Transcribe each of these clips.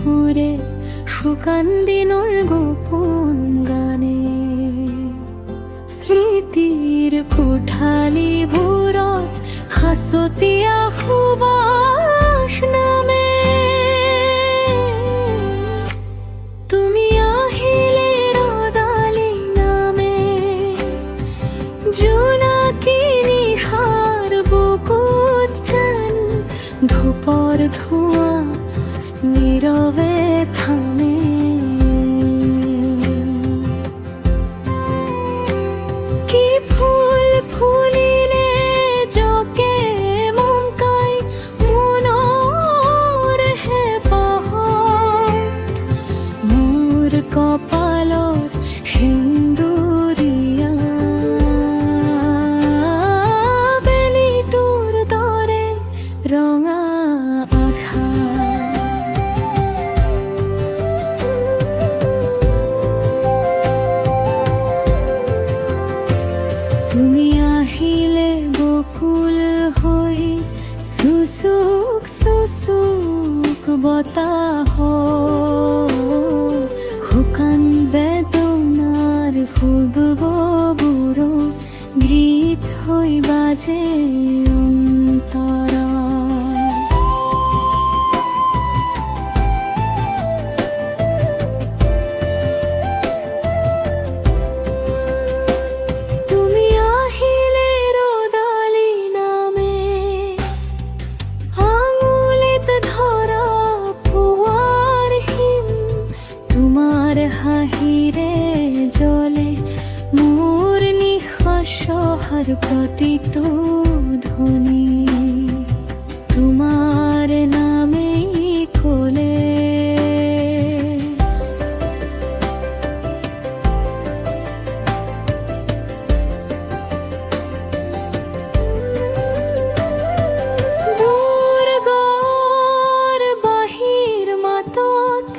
সুরে শুকান দিনৰ গোপন গানে স্মৃতিৰ কোঠালীবোৰত সাঁচতীয়া সুবাস নামে তুমি আহিলে ৰদালি নামে জোনাকী নিশাৰ বুকুত যেন ধূপৰ ধোঁৱা নীৰৱে থামে কি ফুল ফুলিলে জকে মংকাই মনৰ হেঁপাহত মোৰ কপালত সেন্দুৰীয়া বেলিটোৰ দৰে ৰঙা আশা তুমি আহিলে বকুল হৈ চুচুক চুচুক বতাহ শুকান বেদনাৰ ফুলবোৰ গীত হৈ বাজে অন্তৰত হাঁহিৰে জ্বলে মোৰ নিঃশ্বাসৰ প্ৰতিটো ধ্বনি তোমাৰ নামেই ক'লে দুৰ্গৰ বাহিৰ মাতত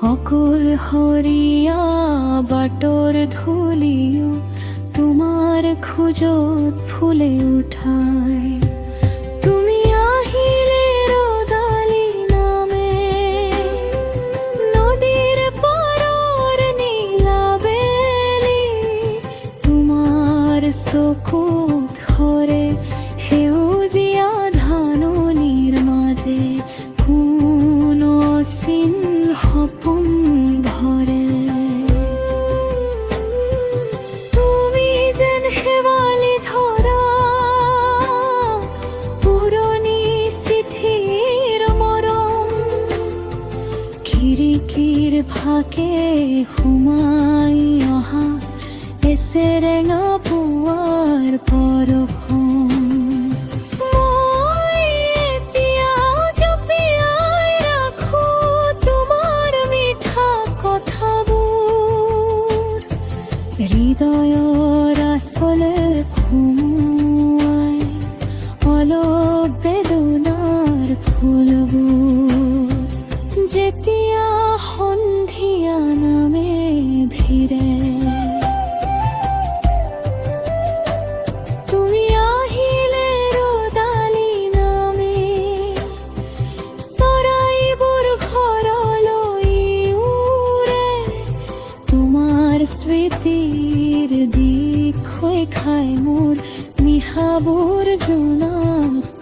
অকলশৰীয়া বাটৰ ধূলিও তোমাৰ খোজত ফুলে উঠাই তুমি আহিলে ৰদালি নামে নদীৰ পাৰৰ নীলা বেলি তোমাৰ চকুত সৰে সেউজীয়া ধাননিৰ মাজে কোন অচিন সপোন ভৰে তুমি যেন শেৱালি ধৰা পুৰণি চিঠিৰ মৰম খিৰিকীৰ ফাকে সোমাই অহা এচেৰেঙা পুৱাৰ পৰশম হৃদয়ৰ আচলে সোমোৱাই অলপ বেদনাৰ ফুলবোৰ যেতিয়া সন্ধিয়া নামে ধীৰে তুমি আহিলে ৰদালি নামে চৰাইবোৰ ঘৰলৈ উৰে তোমাৰ স্মৃতিৰ দিশ হৈ খাই মোৰ নিশাবোৰ জোনাক